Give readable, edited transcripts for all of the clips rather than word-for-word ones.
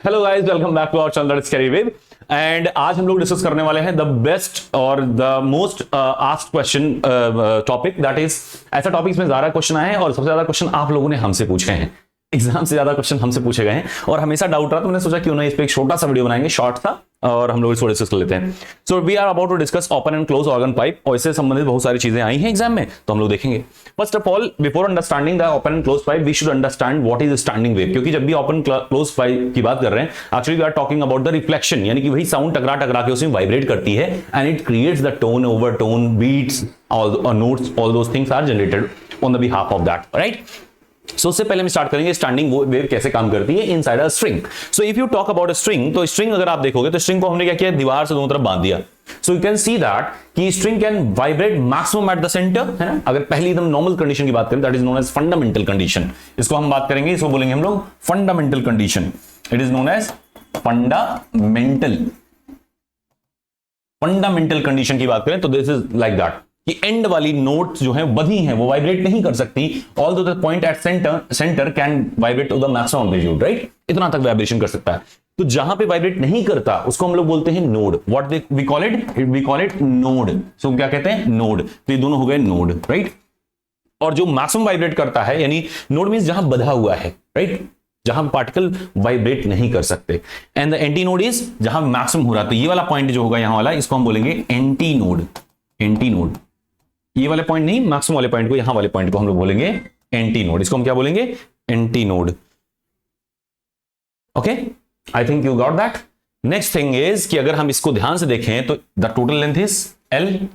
Hello guys, welcome back to our channel scary wave. And आज हम लोग discuss करने वाले हैं द बेस्ट और the most asked question topic, that is ऐसा टॉपिक इसमें ज्यादा क्वेश्चन आए हैं और सबसे ज्यादा क्वेश्चन आप लोगों ने हमसे पूछे हैं। एग्जाम से ज्यादा क्वेश्चन हमसे पूछे गए हैं और हमेशा डाउट रहा, तो मैंने सोचा क्यों ना इस पे एक छोटा सा वीडियो बनाएंगे, शॉर्ट था, और हम लोग इसको डिस्कस कर लेते हैं। So we are about to discuss open and close organ pipe, और इससे संबंधित बहुत सारी चीजें आई हैं एग्जाम में, तो हम लोग देखेंगे। First of all, before understanding the open and close pipe we should understand what is standing wave, क्योंकि जब भी ओपन क्लोज पाइप की बात कर रहे हैं actually we are talking about the reflection, यानी कि वही साउंड टकरा टकरा के उसमें वाइब्रेट करती है and it creates the tone, overtone, beats, all notes, all those things are generated on the behalf of that, right. So उससे पहले हम स्टार्ट करेंगे स्टैंडिंग वेव कैसे काम करती है inside a string. So if you talk about a string, तो string अगर आप देखोगे तो स्ट्रिंग को हमने क्या किया, दीवार से दोनों तरफ बांध दिया। So you can see that कि string can vibrate maximum at the centre, है ना। अगर पहली एकदम नॉर्मल कंडीशन की बात करें, that is known as fundamental condition. इसको हम बात करेंगे, इसको बोलेंगे हम लोग fundamental condition. It is known as fundamental condition की बात करें तो दिस इज लाइक दैट कि एंड वाली नोट्स जो है बधी हैं, वो वाइब्रेट नहीं कर सकती, although the point at centre can vibrate to the maximum amplitude, right. इतना तक वाइब्रेशन कर सकता है। तो जहां पे वाइब्रेट नहीं करता उसको हम लोग बोलते हैं node. What we call it node. So क्या कहते हैं, नोड। तो ये दोनों हो गए नोड, राइट। और जो मैक्सिमम वाइब्रेट करता है, यानी नोड मींस जहां बधा हुआ है, राइट, जहां पार्टिकल वाइब्रेट नहीं कर सकते। And the anti node is जहां मैक्सिमम हो रहा है। तो ये वाला पॉइंट जो होगा यहां वाला, इसको हम बोलेंगे एंटी नोड। एंटी नोड, ये वाले पॉइंट नहीं, मैक्सिमम वाले पॉइंट को, यहां वाले पॉइंट को हम लोग बोलेंगे एंटी नोड। इसको हम क्या बोलेंगे, anti node. Okay, I think you got that. Next thing is कि अगर हम इसको ध्यान से देखें तो the total length is L.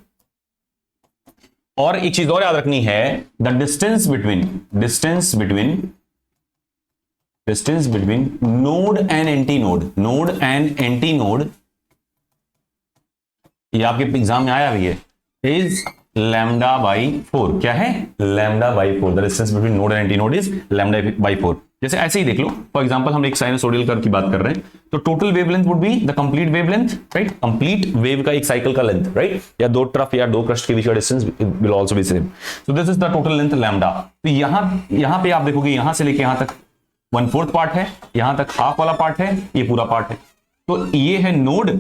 और एक चीज और याद रखनी है, the distance between node and anti node, ये आपके एग्जाम में आया भी है, इज लैम्डा बाई 4। क्या है, lambda by 4। The distance between node and anti node is lambda by 4। जैसे ऐसे ही देख लो, फॉर एग्जांपल हम एक साइनसोइडल कर्व की बात कर रहे हैं, तो total wavelength would be the complete wavelength, right. Complete wave का एक साइकिल का लेंथ, राइट, या दो तरफ या दो क्रस्ट के बीच का distance will also be same. So this is the total length lambda. तो यहां पे आप देखोगे, यहां से लेके यहां तक 1/4 पार्ट है, यहां तक हाफ वाला पार्ट है, ये पूरा पार्ट है। तो ये है नोड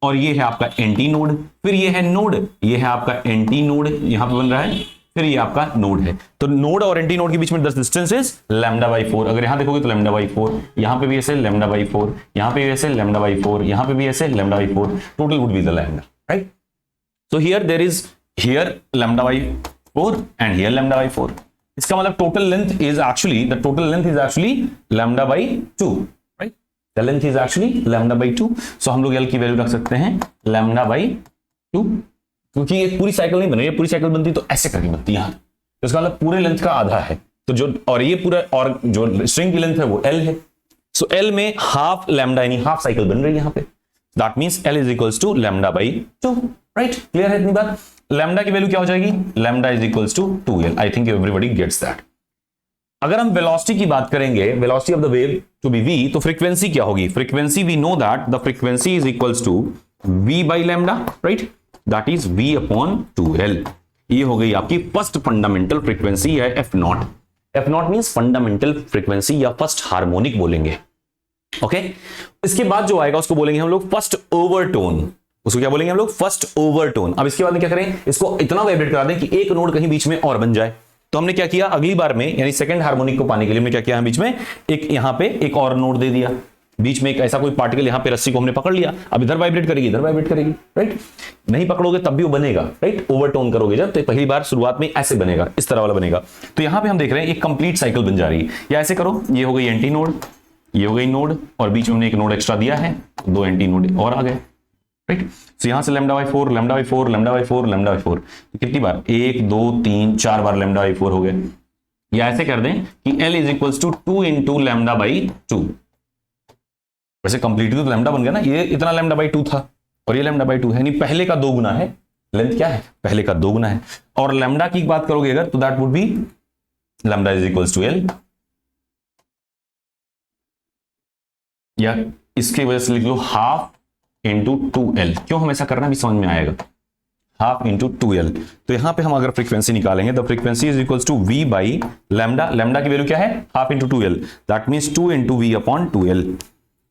और ये है आपका एंटी नोड, फिर ये है नोड, ये है आपका एंटी नोड, यहां पे बन रहा है, फिर ये आपका नोड है। तो नोड और एंटी नोड के बीच में डिस्टेंस इज लैम्डा बाई 4। अगर यहां देखोगे तो लैम्डा बाई 4, यहां पे भी ऐसे लैम्डा बाई 4, यहां पे भी ऐसे लैम्डा बाई 4, यहां पे भी ऐसे lambda by 4, total would be the lambda, right. So here there is lambda by 4 and here lambda by 4। इसका मतलब total length is actually lambda by 2, right. The length is actually lambda by 2। So हम लोग L की value रख सकते हैं lambda by 2, क्योंकि ये पूरी साइकिल नहीं बन रही है। पूरी साइकिल बनती तो ऐसे करके बनती है, तो इसका मतलब पूरे लेंथ का आधा है। तो जो और ये पूरा, और जो स्ट्रिंग की लेंथ है वो एल है। सो एल में हाफ लैम्डा यानी हाफ साइकिल बन रही है यहां पे। That means L is equals to lambda by 2, right. Clear है इतनी बात। लैम्डा की वैल्यू क्या हो जाएगी, lambda is equals to 2l। I think everybody gets that. अगर हम वेलोसिटी की बात करेंगे, velocity of the wave to be v, तो फ्रीक्वेंसी क्या होगी, frequency we know that the frequency is equals to v by lambda, right. That is v upon 2l। ये हो गई आपकी फर्स्ट फंडामेंटल फ्रीक्वेंसी है f0। f0 means fundamental frequency या first harmonic बोलेंगे, ओके। इसके बाद जो आएगा उसको बोलेंगे हम लोग फर्स्ट ओवरटोन। उसको क्या बोलेंगे हम लोग, फर्स्ट ओवरटोन। अब इसके बाद में क्या करें, इसको इतना वाइब्रेट करा दें कि एक नोड कहीं बीच में और बन जाए। तो हमने क्या किया, अगली बार में यानी सेकंड हार्मोनिक को पाने के लिए हमने क्या किया, बीच में एक यहां पे एक और नोड दे दिया, बीच में एक ऐसा कोई पार्टिकल, यहां पे रस्सी को हमने पकड़ लिया, अब इधर वाइब्रेट करेगी, इधर वाइब्रेट करेगी, राइट। नहीं पकड़ोगे तब भी वो बनेगा, राइट। ओवरटोन करोगे जब, तो पहली बार शुरुआत में ऐसे बनेगा, इस तरह वाला बनेगा। तो यहां पे हम देख रहे हैं एक कंप्लीट साइकिल बन जा रही है। या ऐसे करो, ये हो गई एंटी नोड, ये हो गई नोड, और बीच में हमने एक नोड एक्स्ट्रा दिया है, दो एंटी नोड और आ गए, राइट। तो यहां से lambda by 4, lambda by 4, lambda by 4, lambda by 4, कितनी बार, 1 2 3 4 बार लैम्डा बाई 4 हो गए। या ऐसे कर दें कि L is equals to 2 into lambda by 2। वैसे कंप्लीट तो लैम्डा बन गया ना, ये इतना लैम्डा बाई 2 था और ये लैम्डा बाई 2 है, यानी पहले का 2 गुना है। लेंथ क्या है, पहले का 2 गुना है। और लैम्डा की बात करोगे अगर, तो that would be lambda is equals to L। या इसके वजह से लिख लो हाफ इंटू 2l। क्यों हम ऐसा करना भी समझ में आएगा, हाफ इंटू 2l। तो यहां पे हम अगर फ्रीक्वेंसी निकालेंगे, the frequency is equals to v by lambda. Lambda की वैल्यू क्या है, half into 2l, that means 2 into v upon 2l।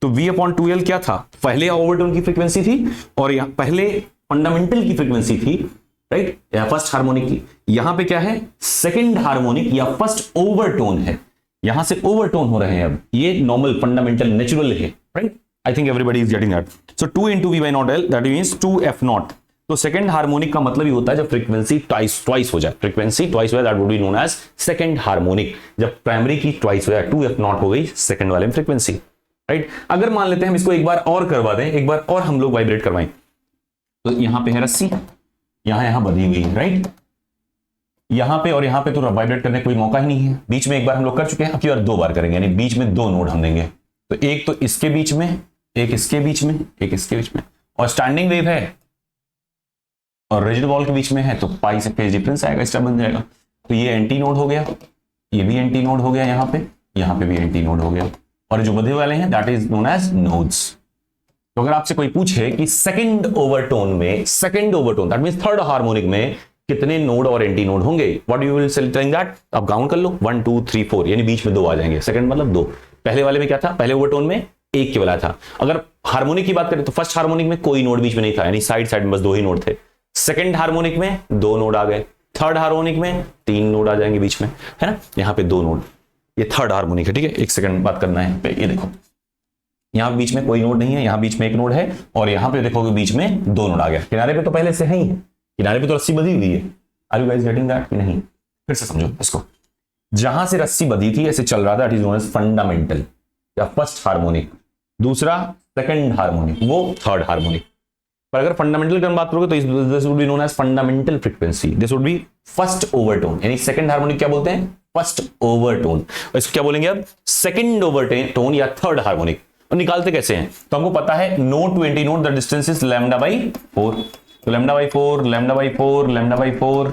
तो v अपॉन 2l क्या था, पहले ओवरटोन की फ्रीक्वेंसी थी और यहां पहले फंडामेंटल की फ्रीक्वेंसी थी, राइट, या फर्स्ट हार्मोनिक की। यहां पे क्या है, सेकंड हार्मोनिक या फर्स्ट ओवरटोन है, यहां से ओवरटोन हो रहे हैं। अब ये नॉर्मल फंडामेंटल नेचुरल है, right. I think everybody is getting that. So 2 into v by naught l that means 2f0। तो सेकंड हार्मोनिक का मतलब ये होता है जब फ्रीक्वेंसी ट्वाइस हो जाए, फ्रीक्वेंसी ट्वाइस हो जाए that would be known as second harmonic. जब प्राइमरी की ट्वाइस हो जाए 2f0 हो गई सेकंड वाले में फ्रीक्वेंसी, राइट। अगर मान लेते हैं हम इसको एक बार और करवा दें, एक बार और हम लोग वाइब्रेट करवाएं, तो यहां पे है रस्सी, यहां बंधी हुई है, राइट, यहां पे और यहां पे तो वाइब्रेट करने का कोई मौका ही नहीं है। बीच में एक बार हम लोग कर चुके हैं, अब की बार 2 बार करेंगे, यानी बीच में 2 नोड हम देंगे। तो एक तो इसके बीच में, एक इसके बीच में, एक इसके बीच में, और स्टैंडिंग वेव है और रिजिड वॉल के बीच में है, तो पाई से फेज डिफरेंस आएगा, स्टेप बन जाएगा। तो ये एंटी नोड हो गया, ये भी एंटी नोड हो गया, यहां पे भी एंटी नोड हो गया, और जो बंधे वाले हैं that is known as nodes. तो अगर आपसे कोई पूछे कि सेकंड ओवरटोन में, second overtone that means third harmonic में कितने नोड और एंटी नोड होंगे, what you will telling that, आप काउंट कर लो 1 2 3 4, यानी बीच में 2 आ जाएंगे। सेकंड मतलब 2, पहले वाले में क्या था, पहले ओवरटोन में एक के वाला था। अगर हार्मोनिक की बात करें तो फर्स्ट हार्मोनिक में कोई नोड बीच में नहीं था, यानी साइड साइड में बस 2 ही नोड थे। सेकंड हार्मोनिक में 2 नोड आ गए, थर्ड हार्मोनिक में 3 नोड आ जाएंगे बीच में, है ना, यहां पे 2 नोड। ये थर्ड हार्मोनिक है, ठीक है। एक सेकंड बात करना है, ये देखो यहां बीच में कोई नोड नहीं है, यहां बीच में एक नोड है, और यहां पे देखोगे बीच में 2 नोड आ गया। किनारे पे तो पहले से है ही, किनारे पे तो रस्सी बंधी हुई है। Are you guys getting that कि नहीं? फिर से समझो इसको, जहां से रस्सी बंधी थी ऐसे चल रहा था, it is known as fundamental या फर्स्ट हार्मोनिक। दूसरा सेकंड हार्मोनिक, वो थर्ड हार्मोनिक। पर अगर फंडामेंटल की बात करोगे तो this would be known as fundamental frequency, this would be first overtone, यानी सेकंड हार्मोनिक क्या बोलते हैं, फर्स्ट ओवरटोन। और इसको क्या बोलेंगे अब, सेकंड ओवरटोन या थर्ड हार्मोनिक। और निकालते कैसे हैं, तो हमको पता है node to anti node the distance is lambda by 4। तो lambda by 4, lambda by 4, lambda by 4,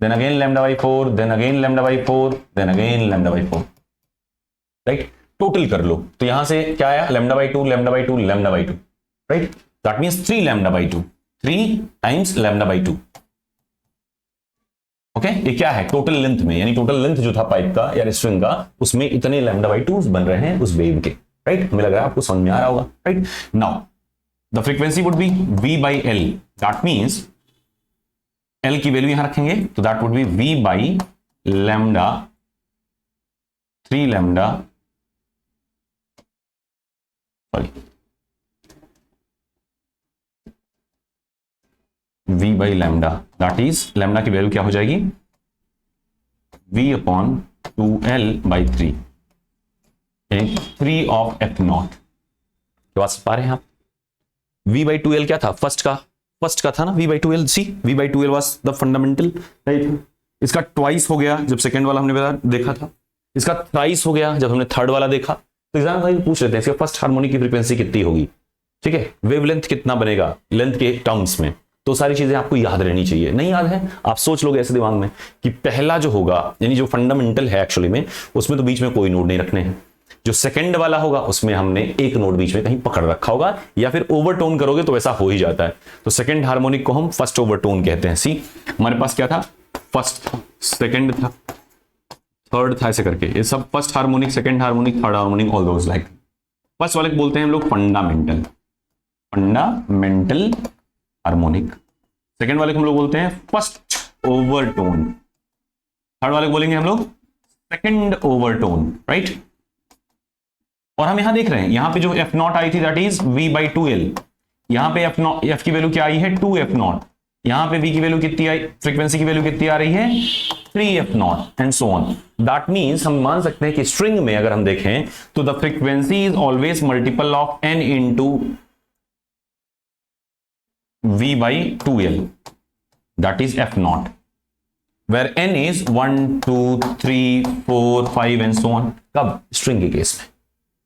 then again lambda by 4, then again lambda by 4, then again lambda by 4, right. Total कर लो तो यहां से क्या आया, lambda by 2, lambda by 2, lambda by 2, right. That means 3 lambda by 2, 3 times lambda by 2। Okay, ये क्या है, टोटल लेंथ में, यानी टोटल लेंथ जो था पाइप का या स्ट्रिंग का, उसमें इतने लैम्डा बाई 2 बन रहे हैं उस वेव के, राइट। हमें लग रहा है आपको समझ में आ रहा होगा, right. Now the frequency would B v by L, that means L की वैल्यू यहां रखेंगे तो that would B v by lambda 3 lambda, sorry v by lambda, that is lambda की वैल्यू क्या हो जाएगी, v upon 2l by 3, 3 of f not. क्या बात पा रहे हैं आप, v बाई 2l क्या था, फर्स्ट का था ना, v by 2l, see v by 2l was the fundamental, right. इसका ट्वाइस हो गया जब सेकंड वाला हमने देखा था, इसका थ्राइस हो गया जब हमने थर्ड वाला देखा। तो एग्जाम में पूछ लेते हैं इसके फर्स्ट हार्मोनिक की फ्रीक्वेंसी कितनी होगी, ठीक है, वेवलेंथ कितना बनेगा लेंथ के टर्म्स में। तो सारी चीजें आपको याद रहनी चाहिए। नहीं याद है, आप सोच लोगे ऐसे दिमाग में कि पहला जो होगा यानी जो फंडामेंटल है एक्चुअली में, उसमें तो बीच में कोई नोड नहीं रखने हैं। जो सेकंड वाला होगा उसमें हमने एक नोड बीच में कहीं पकड़ रखा होगा, या फिर ओवरटोन करोगे तो ऐसा हो ही जाता है। तो सेकंड हार्मोनिक को हम फर्स्ट ओवरटोन कहते हैं। सी हमारे पास क्या था, फर्स्ट था, सेकंड था, थर्ड था, ऐसे करके ये सब first harmonic, second harmonic, third harmonic, all those like. First वाले को बोलते हैं हम लोग फंडामेंटल हार्मोनिक, सेकंड वाले को हम लोग बोलते हैं फर्स्ट ओवरटोन, थर्ड वाले को बोलेंगे हम लोग सेकंड ओवरटोन, राइट। और हम यहां देख रहे हैं, यहां पे जो f नॉट आई थी that is v by 2l, यहां पे f की वैल्यू क्या आई है 2f नॉट, यहां पे v की वैल्यू कितनी आई, फ्रीक्वेंसी की वैल्यू कितनी आ रही है 3f not and so on. That means हम मान सकते हैं कि स्ट्रिंग में अगर हम देखें तो the frequency is always multiple of n into v by 2l, that is f not, where n is 1 2 3 4 5 and so on. कब, स्ट्रिंग के केस में।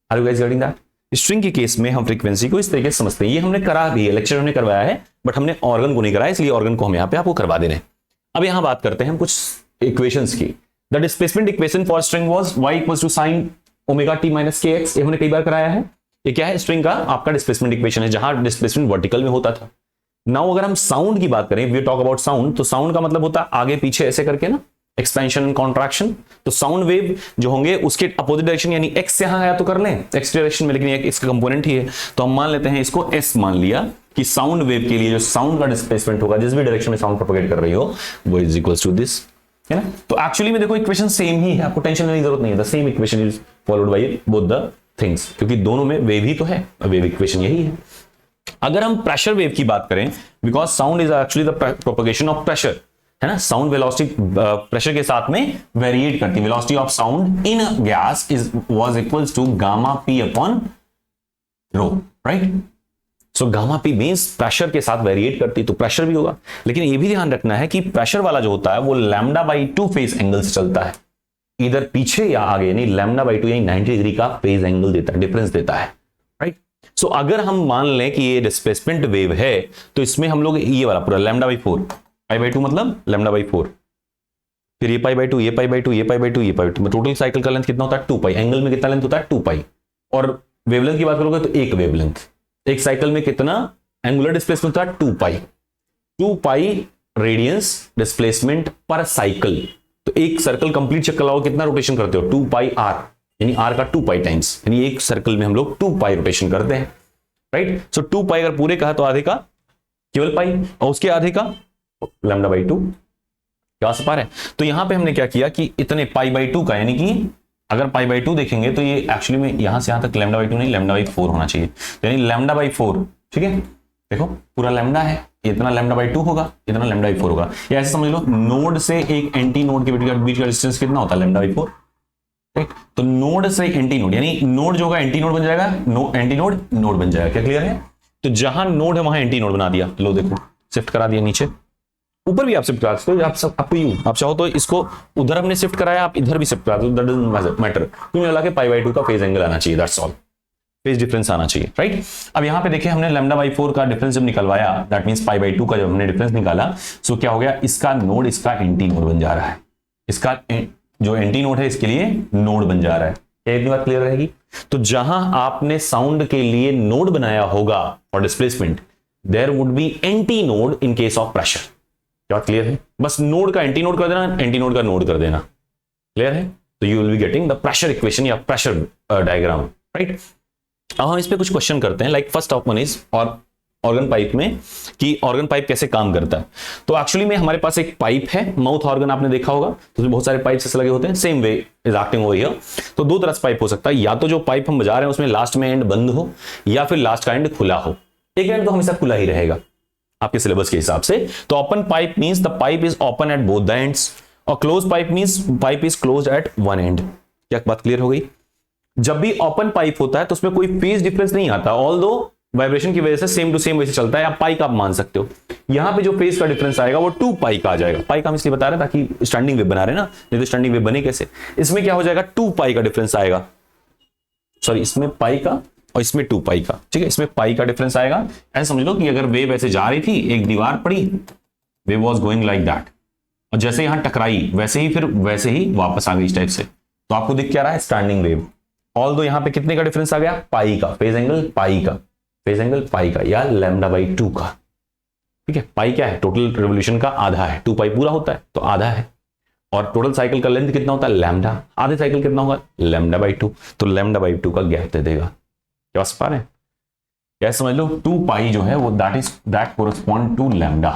Are you guys getting that? String के केस में हम फ्रीक्वेंसी को इस तरीके से समझते हैं। ये हमने करा भी है, लेक्चर हमने करवाया है, बट हमने ऑर्गन को नहीं कराया, इसलिए ऑर्गन को हम यहाँ पे आपको करवा दे रहे हैं। अब यहाँ बात करते हैं हम कुछ इक्वेशंस की। The displacement equation for string was y equals to sine omega t minus kx, ये हमने कई बार कराया है। ये क्या है, स्ट्रिंग का आपका डिस्प्लेसमेंट इक्वेशन है, जहां डिस्प्लेसमेंट वर्टिकल में होता था। नाउ अगर हम साउंड की बात करें, वी टॉक अबाउट साउंड, तो साउंड का मतलब होता है आगे पीछे ऐसे करके ना, एक्सपेंशन एंड कॉन्ट्रैक्शन। तो साउंड वेव जो होंगे उसके अपोजिट डायरेक्शन यानी एक्स यहां आया तो कर लें एक्स डायरेक्शन में, लेकिन एक इसका कंपोनेंट ही है तो हम मान लेते हैं इसको एस मान लिया कि साउंड वेव के लिए जो साउंड का डिस्प्लेसमेंट होगा जिस भी डायरेक्शन में साउंड प्रोपेगेट कर रही हो वो इज इक्वल टू दिस, है ना। तो एक्चुअली में देखो इक्वेशन सेम ही है, आपको टेंशन लेने की जरूरत नहीं है। The same equation is followed by both the things, क्योंकि दोनों में वेव ही तो है, वेव इक्वेशन यही है। अगर हम प्रेशर वेव की बात करें, because sound is actually the propagation of pressure, है ना। साउंड वेलोसिटी प्रेशर के साथ में वेरिएट करती है। Velocity of sound in gas is was equals to gamma P upon rho, right. So gamma P means pressure के साथ variate करती, तो प्रेशर भी होगा। लेकिन ये भी ध्यान रखना है कि प्रेशर वाला जो होता है वो लैम्डा बाई 2 फेज एंगल से चलता है, इधर पीछे या आगे, यानी लैम्डा बाई 2 यानी 90 डिग्री का फेज एंगल देता है, डिफरेंस देता है, राइट। सो अगर हम मान लें कि ये डिस्प्लेसमेंट वेव है तो इसमें हम लोग ये वाला पूरा लैम्डा बाई 4, पाई बाई 2 मतलब लैम्डा बाई 4, फिर ये पाई बाई 2, ये पाई बाई 2, ये पाई बाई 2, ये पाई बाई 2, टोटल साइकिल का लेंथ कितना होता है 2 पाई। एंगल में कितना लेंथ होता है 2 पाई। और वेवलेंथ की बात करोगे तो एक वेवलेंथ, एक साइकिल में कितना एंगुलर डिस्प्लेसमेंट होता है 2 पाई, 2 पाई रेडियंस डिस्प्लेसमेंट पर साइकिल। तो एक सर्कल कंप्लीट चक्कर लगाओ कितना रोटेशन करते हो 2 पाई आर, यानी आर का 2 पाई टाइम्स, यानी एक सर्कल में हम लोग 2 पाई रोटेशन करते हैं, राइट। सो 2 पाई अगर पूरे का तो आधे का केवल पाई और उसके आधे का लैम्डा बाई 2, क्या से पार है। तो यहां पे हमने क्या किया कि इतने पाई बाई 2 का, यानी कि अगर पाई बाई 2 देखेंगे तो ये एक्चुअली में यहां से यहां तक लैम्डा बाई 2 नहीं लैम्डा बाई 4 होना चाहिए, यानी लैम्डा बाई 4, ठीक है। देखो पूरा लैम्डा है, इतना लैम्डा बाई 2 होगा, इतना लैम्डा बाई 4 होगा। या ऐसे समझ लो नोड से एक एंटी नोड के बीच का डिस्टेंस कितना होता है लैम्डा बाई 4, राइट। तो नोड से एंटी नोड, यानी नोड जो होगा एंटी नोड बन जाएगा, एंटी नोड नोड बन जाएगा। क्या क्लियर है। तो जहां नोड है वहां एंटी नोड बना दिया, लो देखो शिफ्ट करा दिया नीचे, ऊपर भी आप शिफ्ट करा सकते हो, आप सब आपको यू आप चाहो तो इसको उधर हमने शिफ्ट कराया, आप इधर भी शिफ्ट करा दो, दैट डजंट मैटर। क्यों मिला के पाई बाई 2 का फेज एंगल आना चाहिए, दैट्स ऑल, फेज डिफरेंस आना चाहिए, राइट। अब यहां पे देखिए हमने लैम्डा बाई 4 का डिफरेंस जब निकलवाया, दैट मींस पाई बाई 2 का जब हमने डिफरेंस निकाला, सो क्या हो गया, इसका नोड इसका एंटी नोड बन जा रहा है, इसका जो एंटी नोड है इसके लिए नोड बन जा रहा है। क्या इतनी बात क्लियर रहेगी। तो जहां आपने साउंड के लिए नोड बनाया होगा और displacement, there would be anti node in case of pressure. क्या क्लियर है। बस नोड का एंटी नोड कर देना, एंटी नोड का नोड कर देना, क्लियर है। तो you will be getting the pressure equation या प्रेशर डायग्राम, राइट। अब हम इस पे कुछ क्वेश्चन करते हैं, like first of one is और ऑर्गन पाइप में कि ऑर्गन पाइप कैसे काम करता है। तो एक्चुअली में हमारे पास एक पाइप है, माउथ ऑर्गन आपने देखा होगा, तो उसमें बहुत सारे पाइप ऐसे लगे होते हैं, same way is acting over here. तो दो तरह से पाइप हो सकता है, या तो जो पाइप हम बजा रहे हैं उसमें लास्ट में एंड बंद हो, या फिर लास्ट का एंड खुला हो। एक एंड तो हमेशा खुला ही रहेगा आपके सिलेबस के हिसाब से। तो open pipe means the pipe is open at both the ends, और close pipe means pipe is close at one end. क्या बात क्लियर हो गई। जब भी ओपन पाइप होता है तो उसमें कोई फेज डिफरेंस नहीं आता, ऑल्दो वाइब्रेशन की वजह से सेम टू सेम वैसे चलता है, आप पाई का आप मान सकते हो। यहां पे जो फेज का डिफरेंस आएगा वो 2 पाई का आ जाएगा। पाई का हम इसलिए बता रहे हैं ताकि स्टैंडिंग वेव बना रहे हैं ना, नहीं तो स्टैंडिंग वेव बने कैसे। इसमें क्या हो जाएगा 2 पाई का डिफरेंस आएगा, सॉरी इसमें पाई का और इसमें 2 पाई का, ठीक है। इसमें पाई का डिफरेंस आएगा। ऐसे समझ लो कि अगर वेव ऐसे जा रही थी, एक दीवार पड़ी, wave was going like that, और जैसे यहां टकराई वैसे ही फिर वैसे ही वापस आ गई इस टाइप से, तो आपको दिख क्या रहा है स्टैंडिंग वेव। ऑल्दो यहां पे कितने का डिफरेंस आ गया, पाई का, फेज एंगल पाई का, फेज एंगल पाई का या लैम्डा बाई 2 का, ठीक है। पाई क्या है, टोटल रिवोल्यूशन का आधा है, 2 पाई पूरा होता है तो आधा है, और टोटल साइकिल का लेंथ कितना होता है लैम्डा, आधे साइकिल कितना होगा लैम्डा बाई 2, तो लैम्डा बाई 2 का गैप दे देगा। क्या समझ पा रहे हैं। क्या समझ लो 2 पाई जो है वो that correspond to lambda,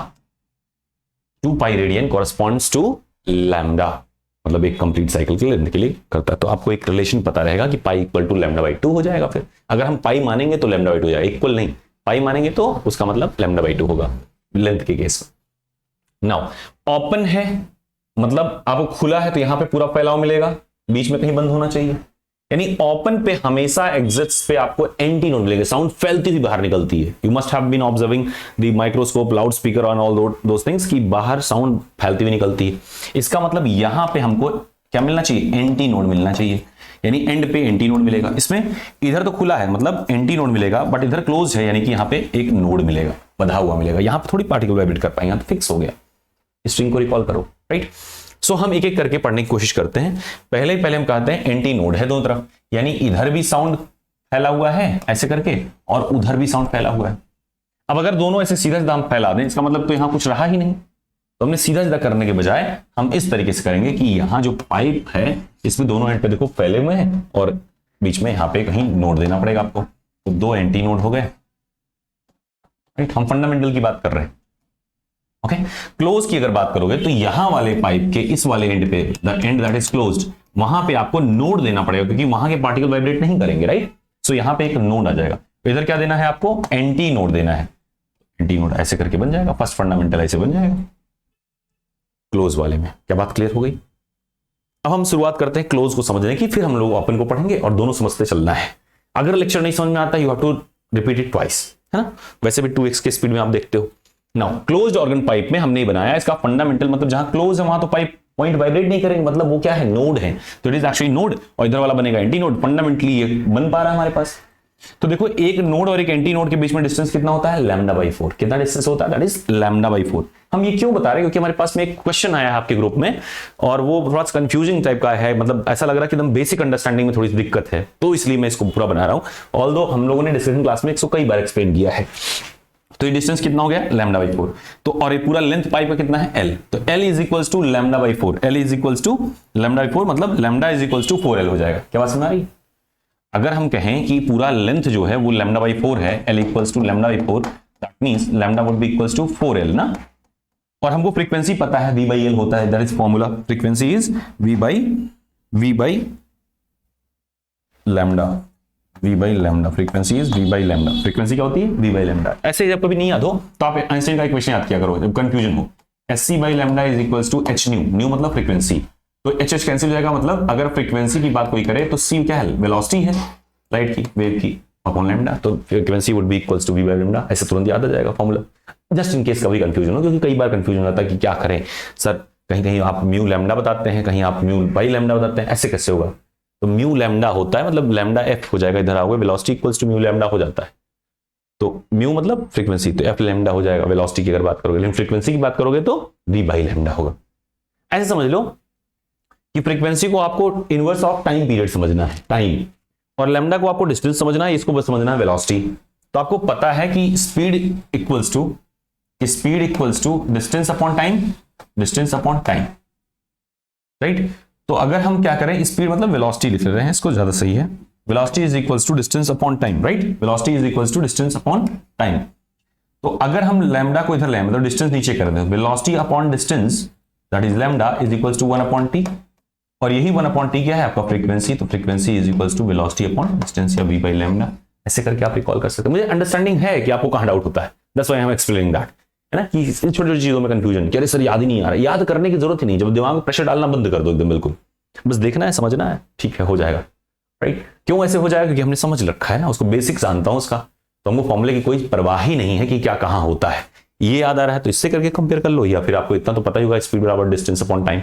2 pi radian corresponds to lambda, मतलब एक कंप्लीट साइकिल के लेंथ के लिए करता है। तो आपको एक रिलेशन पता रहेगा कि pi equal to lambda by 2 हो जाएगा। फिर अगर हम पाई मानेंगे तो लैम्डा बाई 2 हो जाएगा, इक्वल नहीं, पाई मानेंगे तो उसका मतलब लैम्डा बाई 2 होगा लेंथ के केस में। नाउ ओपन है मतलब आपको खुला है तो यहां पे पूरा फैलाव मिलेगा, बीच में कहीं बंद होना चाहिए, यानी ओपन पे हमेशा एग्जिट्स पे आपको एंटी नोड मिलेगा, साउंड फैलती हुई बाहर निकलती है। You must have been observing the microscope, loud speaker on all those things की बाहर साउंड फैलती हुई निकलती है। इसका मतलब यहां पे हमको क्या मिलना चाहिए, एंटी नोड मिलना चाहिए, यानी एंड पे एंटी नोड मिलेगा। इसमें इधर तो खुला है मतलब एंटी नोड मिलेगा, बट इधर क्लोज है यानी कि यहाँ पे एक नोड मिलेगा, बंधा हुआ मिलेगा। यहाँ पे थोड़ी पार्टिकल वाइब्रेट कर पाएंगे, तो फिक्स हो गया। स्ट्रिंग को रिकॉल करो, राइट। सो हम एक एक करके पढ़ने की कोशिश करते हैं। पहले हम कहते हैं एंटी नोड है दोनों तरफ, यानी इधर भी साउंड फैला हुआ है ऐसे करके और उधर भी साउंड फैला हुआ है। अब अगर दोनों ऐसे सीधा सीधा हम फैला दें, इसका मतलब तो यहां कुछ रहा ही नहीं, तो हमने सीधा सीधा करने के बजाय हम इस तरीके से करेंगे कि यहाँ जो पाइप है इसमें दोनों एंड पे देखो फैले हुए हैं और बीच में यहाँ पे कहीं नोड देना पड़ेगा आपको, तो 2 एंटी नोड हो गए, राइट। हम फंडामेंटल की बात कर रहे हैं, ओके। क्लोज की अगर बात करोगे तो यहां वाले पाइप के इस वाले एंड पे, the end that is closed, वहां पे आपको नोड देना पड़ेगा क्योंकि वहां के पार्टिकल वाइब्रेट नहीं करेंगे, राइट। सो यहां पे एक नोड आ जाएगा, तो इधर क्या देना है आपको, एंटी नोड देना है। एंटी नोड ऐसे करके बन जाएगा, फर्स्ट फंडामेंटल ऐसे बन जाएगा क्लोज वाले में। क्या बात क्लियर हो गई? अब हम शुरुआत करते हैं क्लोज को समझने की, फिर हम लोग ओपन को पढ़ेंगे और दोनों समझते चलना है। अगर लेक्चर नहीं समझ में आता you have to repeat it twice, है ना। वैसे भी 2x के स्पीड में आप देखते हो। नाउ क्लोज्ड ऑर्गन पाइप में हमने बनाया इसका फंडामेंटल, मतलब जहां क्लोज है वहां तो पाइप पॉइंट वाइब्रेट नहीं करेंगे, मतलब वो क्या है, नोड है, तो इट इज एक्चुअली नोड, और इधर वाला बनेगा एंटी नोड। फंडामेंटली ये बन पा रहा है हमारे पास। तो देखो एक नोड और एक एंटी नोड के बीच में डिस्टेंस कितना होता है, λ/4। कितना डिस्टेंस होता है, दैट इज λ/4। हम ये क्यों बता रहे हैं, क्योंकि हमारे पास में एक क्वेश्चन आया है आपके ग्रुप में और वो थोड़ा कंफ्यूजिंग टाइप का है, मतलब ऐसा लग रहा है कि एकदम बेसिक अंडरस्टैंडिंग में थोड़ी सी दिक्कत है, तो इसलिए मैं इसको पूरा बना रहा हूं। ऑल्दो हम लोगों ने डिस्कशन क्लास में इसको कई बार एक्सप्लेन किया है। तो ये डिस्टेंस कितना हो गया, λ/4। तो और ये पूरा लेंथ पाइप का कितना है, l, तो l is equals to λ/4। l is equals to λ/4, मतलब λ इज इक्वल्स टू 4l हो जाएगा। क्या बात समझ आ रही? अगर हम कहें कि पूरा लेंथ जो है वो λ/4 है, l equals to λ/4, that means λ would be equals to 4l ना। और हमको फ्रीक्वेंसी पता है v/l होता है, that is formula, frequency is v by lambda, frequency is v by lambda. Frequency क्या होती है, v by लैम्डा। ऐसे जब कभी नहीं याद हो तो आप आइंस्टाइन का एक क्वेश्चन याद किया करो जब कंफ्यूजन हो, sc by lambda is equals to h nu मतलब फ्रीक्वेंसी, तो एच एच कैंसिल हो जाएगा, मतलब अगर फ्रीक्वेंसी की बात कोई करे तो सी क्या है, वेलोसिटी है लाइट की, वेव की, अपॉन लैम्डा, तो frequency would be equals to v by lambda. ऐसे तुरंत याद आ जाएगा फॉर्मूला, जस्ट इन केस कभी कंफ्यूजन हो, क्योंकि कई बार कंफ्यूजन होता है कि क्या करें सर, कहीं कहीं आप म्यू लैम्डा बताते हैं, कहीं आप म्यू बाई लैम्डा बताते हैं, ऐसे कैसे होगा। तो म्यू लैम्डा होता है, मतलब लैम्डा एफ हो जाएगा, इधर आओगे velocity equals to mu lambda हो जाता है, तो म्यू मतलब फ्रीक्वेंसी, तो एफ लैम्डा हो जाएगा वेलोसिटी की अगर बात करोगे, लेकिन फ्रीक्वेंसी की बात करोगे तो v by लैम्डा होगा। ऐसे समझ लो कि फ्रीक्वेंसी को आपको इनवर्स ऑफ टाइम पीरियड समझना है, टाइम, और लैम्डा को आपको डिस्टेंस समझना है, इसको बस समझना है वेलोसिटी। तो आपको पता है कि speed equals to distance upon time, distance upon time, right. तो अगर हम क्या करें, स्पीड मतलब वेलोसिटी लिख रहे हैं, इसको ज्यादा सही है, velocity is equals to distance upon time, right. Velocity is equals to distance upon time. तो अगर हम लैम्डा को इधर ले, मतलब डिस्टेंस नीचे कर दें, velocity upon distance that is lambda is equals to 1/t, और यही 1/t क्या है आपका फ्रीक्वेंसी, तो frequency is equals to velocity upon distance या v by लैम्डा। ऐसे करके आप रिकॉल कर सकते हैं। मुझे अंडरस्टैंडिंग है कि आपको कहां डाउट होता है, that's why I am explaining that, है ना, कि छोटी छोटी चीजों में कंफ्यूजन, कि अरे सर याद ही नहीं आ रहा। याद करने की जरूरत ही नहीं, जब दिमाग में प्रेशर डालना बंद कर दो एकदम, बिल्कुल बस देखना है, समझना है, ठीक है, हो जाएगा, राइट। क्यों ऐसे हो जाएगा, क्योंकि हमने समझ रखा है ना, उसको बेसिक जानता हूं उसका, तो हमको फॉर्मूले की कोई परवाह ही नहीं है कि क्या कहां होता है। ये याद आ रहा है तो इससे करके कंपेयर कर लो, या फिर आपको इतना तो पता ही होगा स्पीड बराबर डिस्टेंस अपॉन टाइम।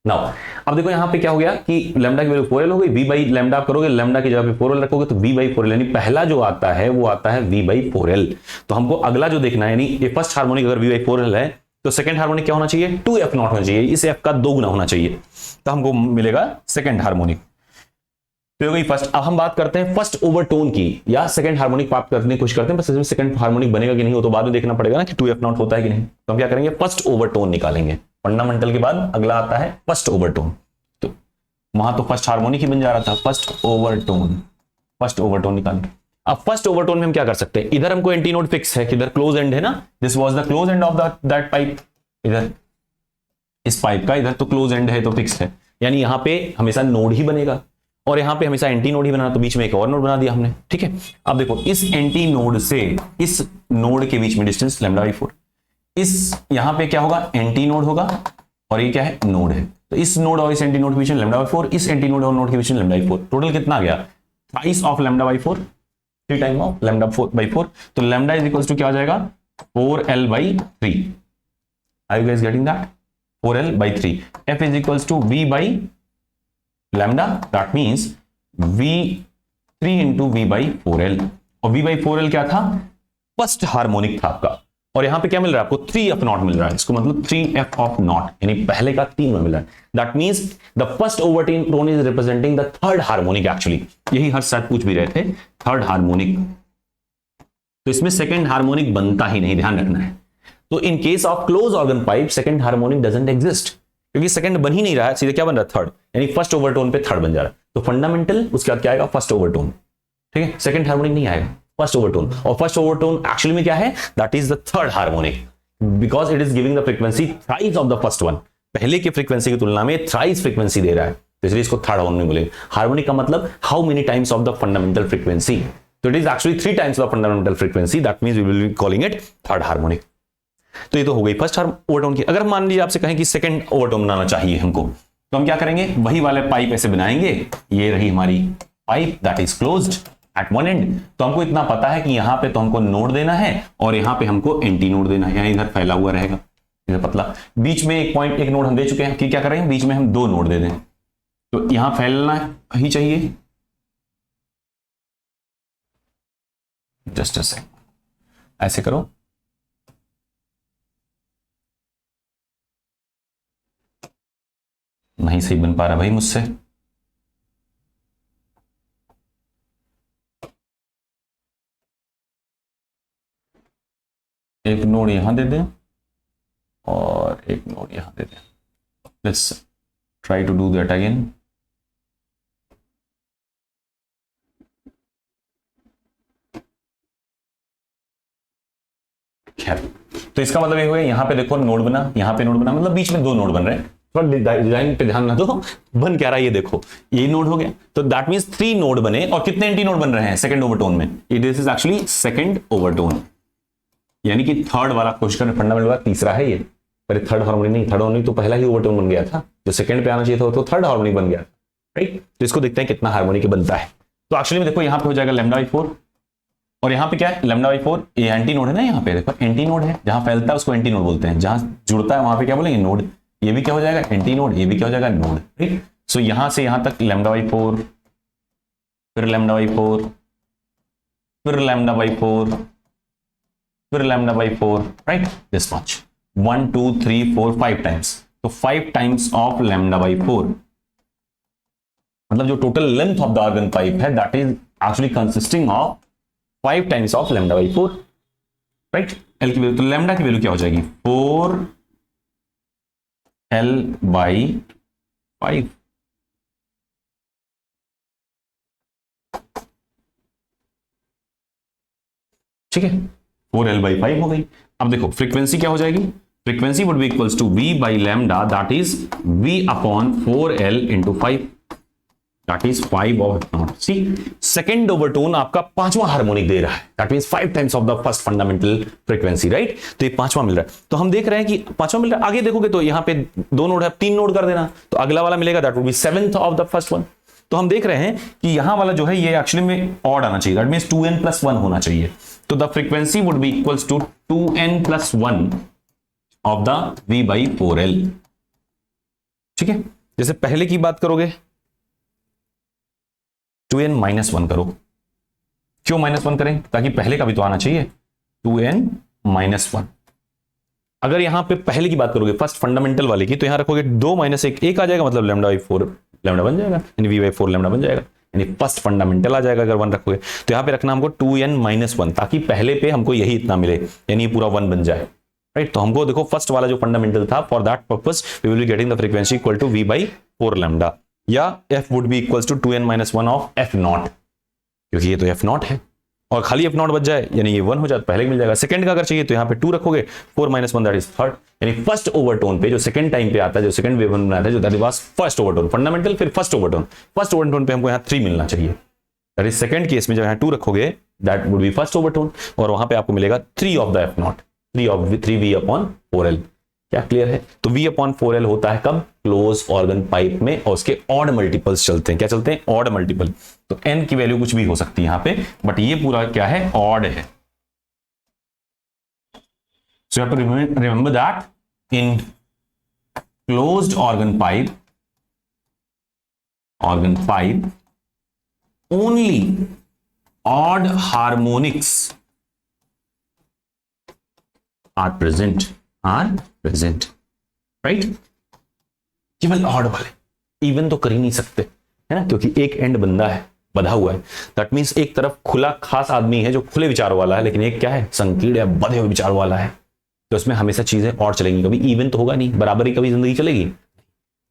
नाउ अब देखो यहां पे क्या हो गया कि लैम्डा की वैल्यू 4l हो गई, v by लैम्डा आप करोगे, लैम्डा की जगह पे 4l रखोगे तो v by 4l, यानी पहला जो आता है वो आता है v by 4l। तो हमको अगला जो देखना है, यानी ये फर्स्ट हार्मोनिक अगर v by 4l है तो सेकंड हार्मोनिक क्या होना चाहिए, 2f0 होना चाहिए, इस f का 2 गुना होना चाहिए, तो हमको मिलेगा सेकंड हार्मोनिक। तो गई फर्स्ट। अब हम बात करते हैं फर्स्ट ओवरटोन की, या सेकंड हार्मोनिक प्राप्त करने की कोशिश करते हैं, बस इसमें सेकंड हार्मोनिक बनेगा कि नहीं हो तो बाद में देखना पड़ेगा ना कि 2f0 होता है कि नहीं। तो हम क्या करेंगे, फर्स्ट ओवरटोन निकालेंगे। फंडामेंटल के बाद अगला आता है फर्स्ट ओवरटोन, तो वहां तो फर्स्ट हार्मोनिक ही बन जा रहा था, फर्स्ट ओवरटोन निकालेंगे। अब फर्स्ट ओवरटोन में हम क्या कर सकते हैं, इधर हमको एंटी नोड फिक्स है, किधर क्लोज एंड है ना, this was the close end of that pipe, इधर इस पाइप का इधर तो क्लोज एंड है तो फिक्स है, यानी यहां पे हमेशा नोड ही बनेगा, और यहां पे हमेशा एंटी नोड ही बनाना, तो बीच में एक और नोड बना दिया हमने, ठीक है। अब देखो इस एंटी नोड से इस नोड के बीच में डिस्टेंस λ/4, इस यहां पे क्या होगा, एंटी नोड होगा, और ये क्या है, नोड है, तो इस नोड और इस एंटी नोड के बीच में λ/4, इस एंटी नोड और नोड के बीच में λ/4, टोटल कितना आ गया, थ्राइस ऑफ λ/4, 3 टाइम ऑफ λ/4, तो लैम्डा इज इक्वल्स टू क्या हो जाएगा, 4l/3। Are you guys getting that, 4l/3। f is equals to v by lambda, that means v3 into v by 4l, और v by 4l क्या था, first harmonic था आपका, और यहां पे क्या मिल रहा है आपको, 3f0 मिल रहा है, इसको मतलब 3f0, यानी पहले का 3 में मिल रहा है, that means the first overtone is representing the third harmonic. Actually यही हर शायद पूछ भी रहे थे, थर्ड हार्मोनिक, तो इसमें सेकंड हार्मोनिक बनता ही नहीं, ध्यान रखना है। तो इन case of close organ pipe second harmonic doesn't exist, क्योंकि सेकंड बन ही नहीं रहा है, सीधे क्या बन रहा है, थर्ड, यानी फर्स्ट ओवरटोन पे थर्ड बन जा रहा है। तो फंडामेंटल उसके बाद क्या आएगा, फर्स्ट ओवरटोन, ठीक है, सेकंड हार्मोनिक नहीं आएगा, फर्स्ट ओवरटोन। और फर्स्ट ओवरटोन एक्चुअली में क्या है, that is the third harmonic, because it is giving the frequency thrice of the first one, पहले की फ्रीक्वेंसी की तुलना में थ्राइस फ्रीक्वेंसी दे रहा है, इसलिए इसको थर्ड हार्मोनिक बोलेंगे। हार्मोनिक का मतलब how many times of the fundamental frequency, तो it is actually 3 times the fundamental frequency, that means we will be calling it third harmonic. तो ये तो हो गई फर्स्ट ओवरटोन की। अगर मान लीजिए आपसे कहें कि सेकंड ओवरटोन बनाना चाहिए हमको, तो हम क्या करेंगे, वही वाले पाइप ऐसे बनाएंगे, ये रही हमारी pipe that is closed eight one and. तो हमको इतना पता है कि यहां पे तो हमको नोड देना है और यहां पे हमको एंटी नोड देना है, यहां इधर फैला हुआ रहेगा इधर पतला, बीच में एक पॉइंट एक नोड हम दे चुके हैं कि क्या करेंगे, बीच में हम 2 नोड दे दें, तो यहां फैलना ही चाहिए। जस्ट अ सेकंड, ऐसे करो, नहीं सही बन पा रहा भाई मुझसे, एक नोड यहां दे दें और एक नोड यहां दे दें। Let's try to do that again. खैर, तो इसका मतलब ये हो गया, यहां पे देखो नोड बना, यहां पे नोड बना, मतलब बीच में 2 नोड बन रहे हैं। थोड़ा डिजाइन पे ध्यान ना दो, बन क्या रहा है ये देखो, ये नोड हो गया, तो दैट मींस 3 नोड बने और कितने एंटी नोड बन रहे हैं सेकंड ओवरटोन में, this is actually second overtone, यानी कि थर्ड वाला क्वेश्चन फंडामेंटल वाला तीसरा है ये, पर थर्ड हार्मोनिक नहीं, थर्ड हार्मोनिक तो पहला ही ओवरटोन बन गया था, जो सेकंड पे आना चाहिए था तो थर्ड हार्मोनिक बन गया, राइट। तो इसको देखते हैं कितना हार्मोनिक बनता है। तो एक्चुअली में देखो यहां पे हो जाएगा λ/4 और यहां पे क्या है λ/4, ये एंटी नोड है ना, यहां पे देखो एंटी नोड है, जहां फैलता है उसको एंटी नोड बोलते हैं, जहां जुड़ता है वहां पे क्या बोलेंगे, नोड। ये भी क्या हो जाएगा, एंटी नोड, ये भी क्या हो जाएगा, नोड, राइट। सो यहां से यहां तक λ/4, फिर λ/4, फिर λ/4, फिर λ/4, राइट, दिस मच, 1 2 3 4 5 टाइम्स, तो 5 टाइम्स ऑफ λ/4, मतलब जो total length of the organ pipe है that is actually consisting of 5 times of λ/4, right. L की वैल्यू, तो लैम्डा की वैल्यू क्या हो जाएगी, 4l/5, ठीक है, 4l/5 हो गई। अब देखो फ्रीक्वेंसी क्या हो जाएगी, frequency would be equals to v by lambda, that is v upon 4l into 5, that is 5 of naught. See second overtone आपका 5वां हार्मोनिक दे रहा है, that means 5 times of the first fundamental frequency, right. तो ये 5वां मिल रहा है, तो हम देख रहे हैं कि 5वां मिल रहा है। आगे देखोगे तो यहां पे 2 नोड है, 3 नोड कर देना, तो अगला वाला मिलेगा that would B 7th of the first one. तो हम देख रहे हैं कि यहां वाला जो है ये एक्चुअली में ऑड आना चाहिए, दैट मींस 2n+1 होना चाहिए, तो the frequency would be equals to 2n+1 of the v/4l, ठीक है। जैसे पहले की बात करोगे 2n-1 करो, क्यों -1 करें, ताकि पहले का भी तो आना चाहिए, 2n-1। अगर यहां पे पहले की बात करोगे फर्स्ट फंडामेंटल वाले की, तो यहां रखोगे 2 - 1 आ जाएगा, मतलब λ/4 लैम्डा बन जाएगा, यानी v/4 लैम्डा बन जाएगा, यानी फर्स्ट फंडामेंटल आ जाएगा अगर 1 रखोगे। तो यहां पे रखना हमको 2n-1, ताकि पहले पे हमको यही इतना मिले, यानी ये पूरा 1 बन जाए, राइट। तो हमको देखो फर्स्ट वाला जो फंडामेंटल था, for that purpose we will be getting the frequency equal to v/4 lambda, या f would be equals to 2n-1 of f0, क्योंकि ये तो f0 है, और खाली f0 बच जाए यानी ये 1 हो जाए, पहले मिल जाएगा। सेकंड का अगर चाहिए तो यहाँ पे 2 रखोगे, 4-1 दैट इज थर्ड, यानी फर्स्ट ओवरटोन पे जो सेकंड टाइम पे आता है, जो सेकंड वेव बनाता है, जो that was first overtone, fundamental फिर फर्स्ट ओवरटोन पे हमको यहाँ 3 मिलना चाहिए, दैट इज सेकंड केस में जब यहाँ 2 रखोगे that would be first overtone, और वहां पे आपको मिलेगा 3 ऑफ द f0, 3v/4l। क्या क्लियर है। तो v/4l होता है कब, क्लोज ऑर्गन पाइप में, और उसके ऑड मल्टीपल्स चलते हैं, क्या चलते हैं, ऑड मल्टीपल। तो n की वैल्यू कुछ भी हो सकती है यहां पे, बट ये पूरा क्या है, ऑड है। So you have to remember that in closed organ pipe only odd harmonics are present, right। केवल ऑड वाले, इवन तो कर ही नहीं सकते, है ना, क्योंकि एक एंड बंधा हुआ है, दैट मींस एक तरफ खुला खास आदमी है जो खुले विचार वाला है, लेकिन एक क्या है, संकीर्ण या बंधे हुए विचार वाला है, तो इसमें हमेशा चीजें और चलेंगी, कभी इवन तो होगा नहीं, बराबरी कभी जिंदगी चलेगी,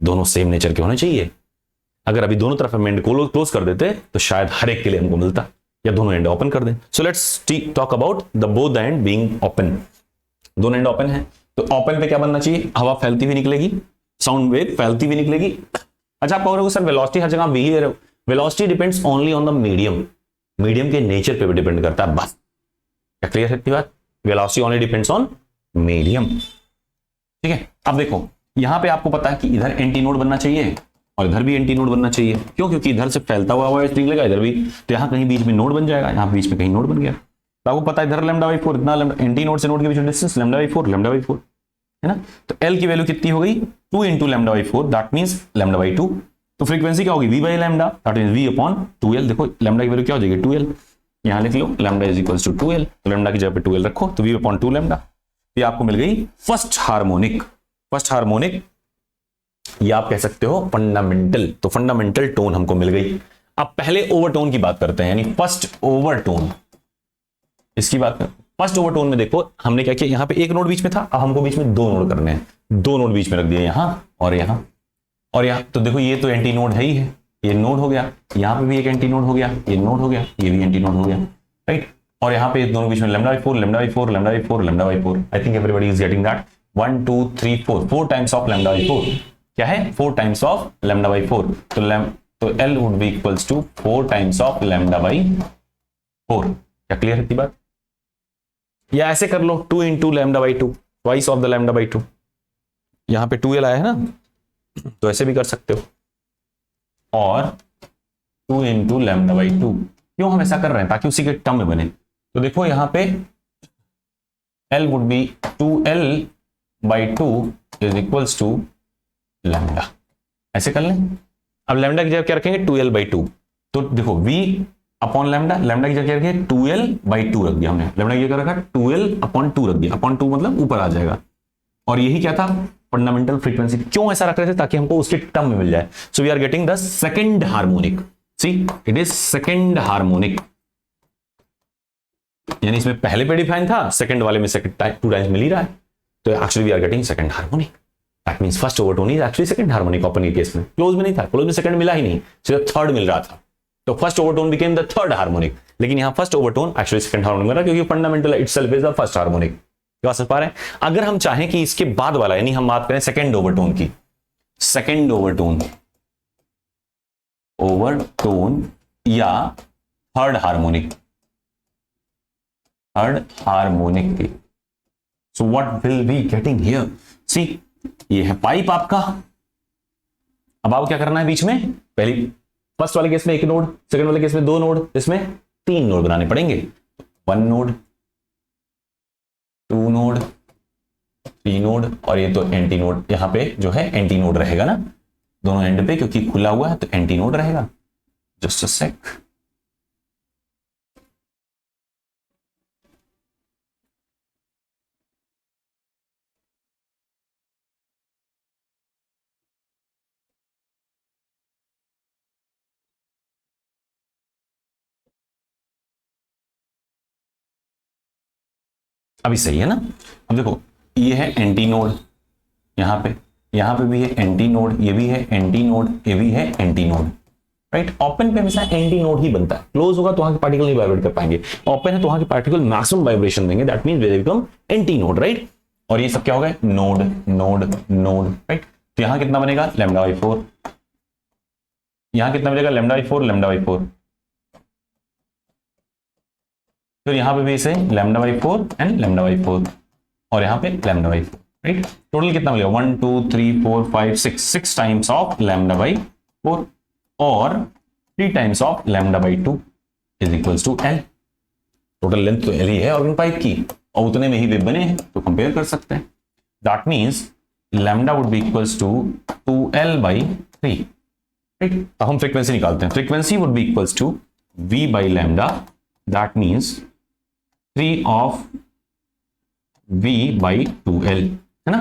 दोनों सेम नेचर के होने चाहिए। अगर अभी दोनों तरफ हम एंड क्लोज कर देते तो शायद हर एक के लिए हमको मिलता, या दोनों एंड ओपन कर दें। So let's talk about the both the end being open. दोनों एंड ओपन है तो ओपन पे क्या बनना चाहिए, हवा फैलती हुई निकलेगी, साउंड वेव फैलती हुई निकलेगी। अच्छा आप कहोगे सर वेलोसिटी हर जगह वी है, velocity depends only on the medium, medium के नेचर पे भी डिपेंड करता है, बस। क्या क्लियर है बात, velocity only depends on medium, ठीक है। अब देखो यहां पे आपको पता है कि इधर एंटी नोड बनना चाहिए और इधर भी एंटी नोड बनना चाहिए, क्यों, क्योंकि इधर से फैलता हुआ निकलेगा इधर भी, तो यहां कहीं बीच में नोड बन जाएगा, यहां बीच में कहीं नोड बन गया, तो आपको पता है इधर λ/4 इतना एंटी नोड से नोड के बीच में डिस्टेंस λ/4 है ना। तो L की वैल्यू कितनी हो गई 2 इंटू λ/4, दैट मींस λ/2। तो फ्रीक्वेंसी क्या होगी v by lambda, that means v upon 2L। देखो लैम्डा की वैल्यू क्या हो जाएगी 2L, यहां लिख लो lambda is equals to 2L, तो लैम्डा की जगह पे 2L रखो तो v अपॉन 2 लैम्डा। ये आपको मिल गई फर्स्ट हार्मोनिक, फर्स्ट हार्मोनिक या आप कह सकते हो फंडामेंटल, तो फंडामेंटल टोन हमको मिल गई। अब पहले ओवरटोन की बात करते हैं, यानी फर्स्ट ओवरटोन, इसकी बात करें। फर्स्ट ओवरटोन में देखो हमने क्या किया, यहां पे एक नोड बीच में था, अब हमको बीच में 2 नोड करने हैं, 2 नोड बीच में रख दिए यहां और यहां और यहां। तो देखो ये तो एंटी नोड है ही है, ये नोड हो गया, यहां पे भी एक एंटी नोड हो गया, ये नोड हो गया, ये भी एंटी नोड हो गया, राइट। और यहां पे दोनों बीच में λ/4 λ/4 λ/4 λ/4। I think everybody is getting that. 1 2 3 4 times of λ/4, क्या है 4 टाइम्स ऑफ λ/4, तो L would be equals to 4 times of λ/4। क्या क्लियर है बात, या ऐसे कर लो 2 इंटू λ/2, ट्वाइस ऑफ द λ/2, यहां पे 2L आया है ना, तो ऐसे भी कर सकते हो, और 2 इंटू λ/2। क्यों हम ऐसा कर रहे हैं, ताकि उसी के टर्म में बने। तो देखो यहां पे L would be 2L/2 is equals to lambda, ऐसे कर लें। अब लैम्डा की जगह क्या रखेंगे 2L/2, तो देखो v अपॉन लैम्डा, लैम्डा की जगह रखेंगे 2L/2 रख दिया हमने, लैम्डा की जगह रखा 2L/2 रख दिया, अपॉन 2 मतलब ऊपर आ जाएगा। और यही क्या था फंडामेंटल फ्रीक्वेंसी। क्यों ऐसा रख रहे थे, ताकि हमको उसके टर्म में मिल जाए। So we are getting the second harmonic, see it is second harmonic, यानी इसमें पहले पे डिफाइन था, सेकंड वाले में सेकंड टाइम 2 टाइम्स मिल ही रहा है, तो actually we are getting second harmonic. That means first overtone is actually second harmonic open के केस में, क्लोज में नहीं था, क्लोज में सेकंड मिला ही नहीं, सिर्फ थर्ड मिल रहा था, तो first overtone became the third harmonic. लेकिन यहां first overtone actually second harmonic रहा, क्योंकि fundamental itself is the first harmonic. क्या समझ पा रहे हैं। अगर हम चाहें कि इसके बाद वाला, यानी हम बात करें सेकंड ओवरटोन की, सेकंड ओवरटोन या थर्ड हार्मोनिक, थर्ड हार्मोनिक की, so what will be getting here, see ये है पाइप आपका। अब आपको क्या करना है, बीच में पहली फर्स्ट वाले केस में 1 नोड, सेकंड वाले केस में 2 नोड, इसमें 3 नोड बनाने पड़ेंगे। 1 नोड, 2 नोड, 3 नोड, और ये तो एंटी नोड, यहां पे जो है एंटी नोड रहेगा ना दोनों एंड पे, क्योंकि खुला हुआ है तो एंटी नोड रहेगा। जस्ट अ सेक, अभी सही है ना। अब देखो ये है एंटी नोड, यहां पे भी है एंटी नोड, ये भी है एंटी नोड, ये भी है एंटी नोड, राइट। ओपन पे हमेशा एंटी नोड ही बनता है, क्लोज होगा तो वहां के पार्टिकल नहीं वाइब्रेट कर पाएंगे, ओपन है तो वहां के पार्टिकल मैक्सिमम वाइब्रेशन देंगे, that means they become anti node, right. और ये सब क्या होगा नोड नोड नोड, राइट। तो यहां कितना बनेगा λ/4, यहां कितना मिलेगा λ/4, फिर यहां पे भी इसे λ/4 एंड λ/4, और यहां पे λ/4, राइट। टोटल कितना मिलेगा 1 2 3 4 5 6 टाइम्स ऑफ λ/4 और 3 times of λ/2 is equals to L। Total length तो L ही है ऑर्गन पाइप की, और उतने में ही वेव बने हैं, तो कंपेयर कर सकते हैं। That means lambda would be equals to 2L/3, right. तो हम फ्रीक्वेंसी निकालते हैं, frequency would be equals to V/λ, that means 3 of V/2L, है ना।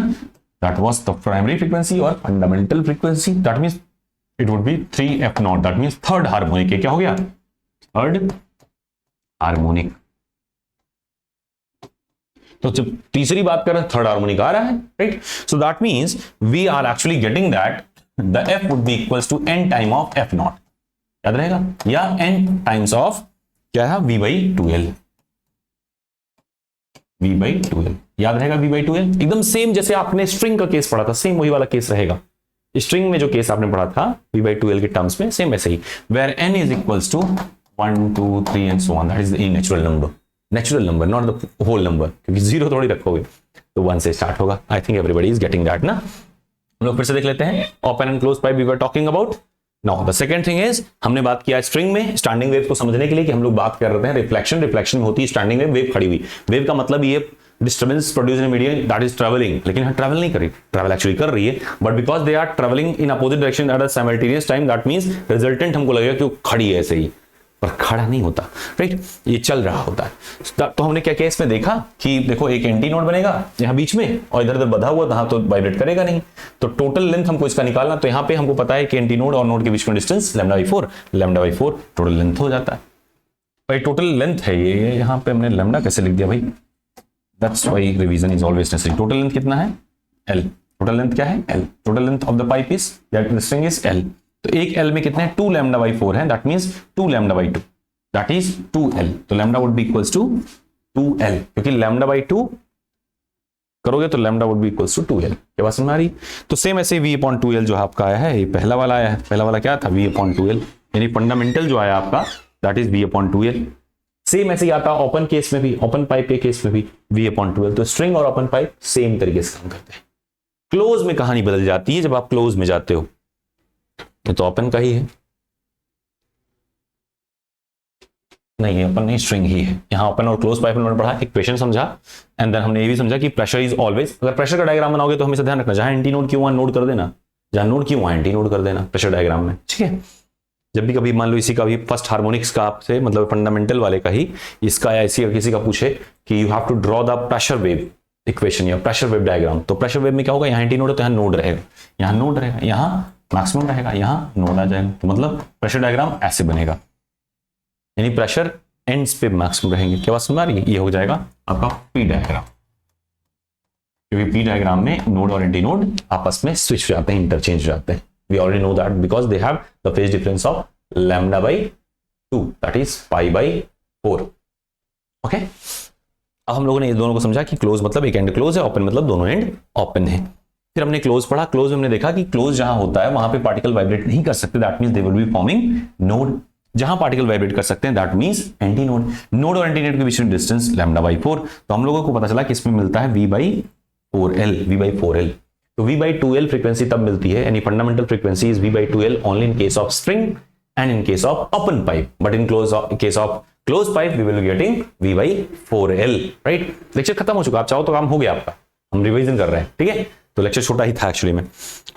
That was the primary frequency और fundamental frequency, that means it would be 3f0, that means third harmonic. क्या हो गया थर्ड हार्मोनिक। तो जब तीसरी बात कर रहे हैं थर्ड हार्मोनिक आ रहा है, right? So that means we are actually getting that the F would be equals to n time of F naught, याद रहेगा, या n टाइम्स ऑफ क्या है v/2l, v/2l, याद रहेगा v/2l। एकदम सेम जैसे आपने स्ट्रिंग का केस पढ़ा था, सेम वही वाला केस रहेगा। स्ट्रिंग में जो केस आपने पढ़ा था v/2l के टर्म्स में, सेम वैसे ही, where n is equals to 1 2 3 and so on, that is the natural number, natural number, not the whole number, क्योंकि जीरो थोड़ी रखोगे, तो 1 से स्टार्ट होगा। I think everybody is getting that ना। हम लोग फिर से देख लेते हैं open and close pipe we were talking about. Now the second thing is, हमने बात किया स्ट्रिंग में स्टैंडिंग वेव को समझने के लिए कि हम लोग बात कर रहे हैं रिफ्लेक्शन, रिफ्लेक्शन में होती है स्टैंडिंग वेव, वेव खड़ी हुई, वेव का मतलब ये disturbance produce in medium that is travelling, लेकिन यहाँ ट्रैवल नहीं कर रही, ट्रैवल एक्चुअली कर रही है, but because they are travelling in opposite direction at a simultaneous time, that means resultant हमको लगेगा कि वो खड़ी है ऐसे ही, पर खड़ा नहीं होता, राइट? ये चल रहा होता है। तो हमने क्या किया इसमें देखा कि देखो एक एंटी नोड बनेगा यहाँ बीच में, और इधर उधर बधा हुआ था तो वाइब्रेट करेगा नहीं, तो टोटल लेंथ हमको इसका निकालना, तो यहाँ पे हमको पता है कि एंटी नोड और नोड के बीच में डिस्टेंस λ/4, λ/4 टोटल लेंथ हो जाता है। भाई टोटल लेंथ है ये, यहाँ पे हमने लैम्डा कैसे लिख दिया भाई, that's why revision is always necessary. Total length कितना है l, टोटल लेंथ क्या है l, total length of the pipe is that the string is l, तो एक l में कितने 2 λ/4 है, that means 2 λ/2, that is 2l, तो lambda would be equals to 2l, क्योंकि λ/2 करोगे तो lambda would be equals to 2l। क्या बात समझ आ रही? तो सेम ऐसे v/2l जो आपका आया है, ये पहला वाला आया है, पहला वाला क्या था v/2l, यानी फंडामेंटल जो आया आपका दैट इज v/2l। सेम ऐसे ही आता है ओपन केस में भी, ओपन पाइप के केस में भी v/2l। तो स्ट्रिंग और ओपन पाइप सेम तरीके से काम करते हैं। क्लोज में कहानी बदल जाती है जब आप क्लोज में जाते हो, ये तो ओपन का ही है, नहीं ओपन नहीं, स्ट्रिंग ही है। यहाँ ओपन और क्लोज पाइप में हमने पढ़ा, इक्वेशन समझा, एंड देन हमने ये भी समझा कि प्रेशर इज ऑलवेज, अगर प्रेशर का डायग्राम बनाओगे तो हमेशा ध्यान रखना जहां एंटी नोड क्यों वहां नोड कर देना, जहां नोड क्यों वहां एंटी नोड कर देना प्रेशर डायग्राम में, ठीक है? जब भी कभी मान लो इसी का भी फर्स्ट हार्मोनिक्स का आपसे मतलब फंडामेंटल वाले का ही इसका या इसी का किसी का पूछे कि you have to draw the pressure wave equation या प्रेशर वेव डायग्राम, तो प्रेशर वेव में क्या होगा, यहाँ एंटी नोड है तो यहाँ नोड रहेगा, यहाँ नोड रहेगा, यहाँ मैक्सिमम रहेगा, यहाँ नोड आ जाएगा, तो मतलब प्रेशर डायग्राम ऐसे बनेगा, यानी प्रेशर एंड्स पे मैक्सिमम रहेंगे। क्या बात समझ आ रही है? ये हो जाएगा आपका पी डायग्राम, क्योंकि पी डायग्राम में नोड और एंटी नोड आपस में स्विच हो जाते हैं, इंटरचेंज हो जाते हैं। We already know that because they have the phase difference of λ/2, that is π/4. Okay? अब हम लोगों ने इस दोनों को समझा कि क्लोज मतलब एक एंड क्लोज है, ओपन मतलब दोनों एंड ओपन है। फिर हमने क्लोज पढ़ा, क्लोज में हमने देखा कि क्लोज जहां होता है वहां पे पार्टिकल वाइब्रेट नहीं कर सकते, that means they will be forming node. जहां पार्टिकल वाइब्रेट कर सकते हैं that means anti node. Node और एंटी नोड के बीच में डिस्टेंस λ/4, तो हम लोगों को पता चला कि इसमें मिलता है v/4l। तो v/2l फ्रीक्वेंसी तब मिलती है, यानी fundamental frequency is v/2l only in case of string and in case of open pipe, but in case of close pipe we will getting v/4l, right? Lecture खत्म हो चुका, आप चाहो तो काम हो गया आपका, हम रिवीजन कर रहे हैं, ठीक है? तो लेक्चर छोटा ही था एक्चुअली में।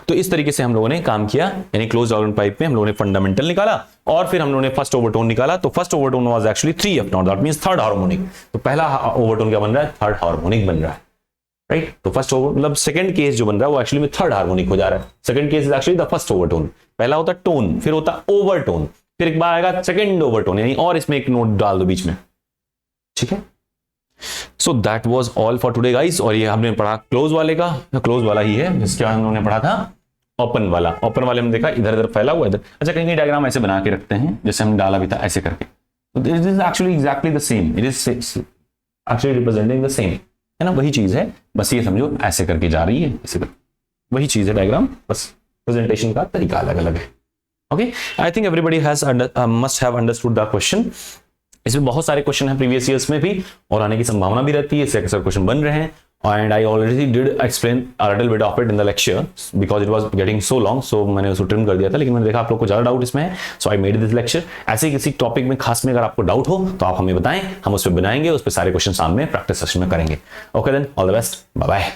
तो इस तरीके से हम लोगों ने काम किया, यानी क्लोज ओपन पाइप में हम लोगों ने फंडामेंटल निकाला और फिर हम लोगों ने फर्स्ट ओवरटोन निकाला। तो first overtone was actually 3f0, that means third harmonic. तो पहला ओवरटोन क्या बन रहा है? थर्ड हार्मोनिक बन रहा है, राइट? तो फर्स्ट मतलब सेकंड केस जो बन रहा है वो एक्चुअली में थर्ड हार्मोनिक हो जा रहा है। Second case is actually the first overtone. पहला होता है टोन, फिर होता है ओवरटोन, फिर एक बार आएगा सेकंड ओवरटोन, यानी और इसमें एक नोट डाल दो बीच में, ठीक है? So that was all for today guys. और ये हमने पढ़ा क्लोज वाले का, क्लोज वाला ही है, इसके बाद हम लोगों ने पढ़ा था ओपन वाला। ओपन वाले में देखा इधर इधर फैला हुआ इधर, अच्छा कहीं डायग्राम ऐसे बना के रखते हैं जैसे हम डाला भी था ऐसे करके, तो this is actually exactly the same, it is actually representing the same, है ना? वही चीज है, बस ये समझो ऐसे करके जा रही है, ऐसे वही चीज है डायग्राम, बस प्रेजेंटेशन का तरीका अलग अलग है। Okay, I think everybody has must have understood the question. इसमें बहुत सारे क्वेश्चन हैं प्रीवियस ईयर्स में भी और आने की संभावना भी रहती है, इससे अक्सर क्वेश्चन बन रहे हैं। And I already did explain a little bit of it in the lecture because it was getting so long, so मैंने उसको ट्रिम कर दिया था, लेकिन मैंने देखा आप लोग को ज्यादा डाउट इसमें है, सो आई मेड दिस लेक्चर। ऐसे किसी टॉपिक में खास में अगर आपको डाउट हो तो आप हमें बताएं, हम उस पर बनाएंगे, उस पर सारे क्वेश्चन सामने प्रैक्टिस सेशन में करेंगे। Okay then, all the best, bye bye.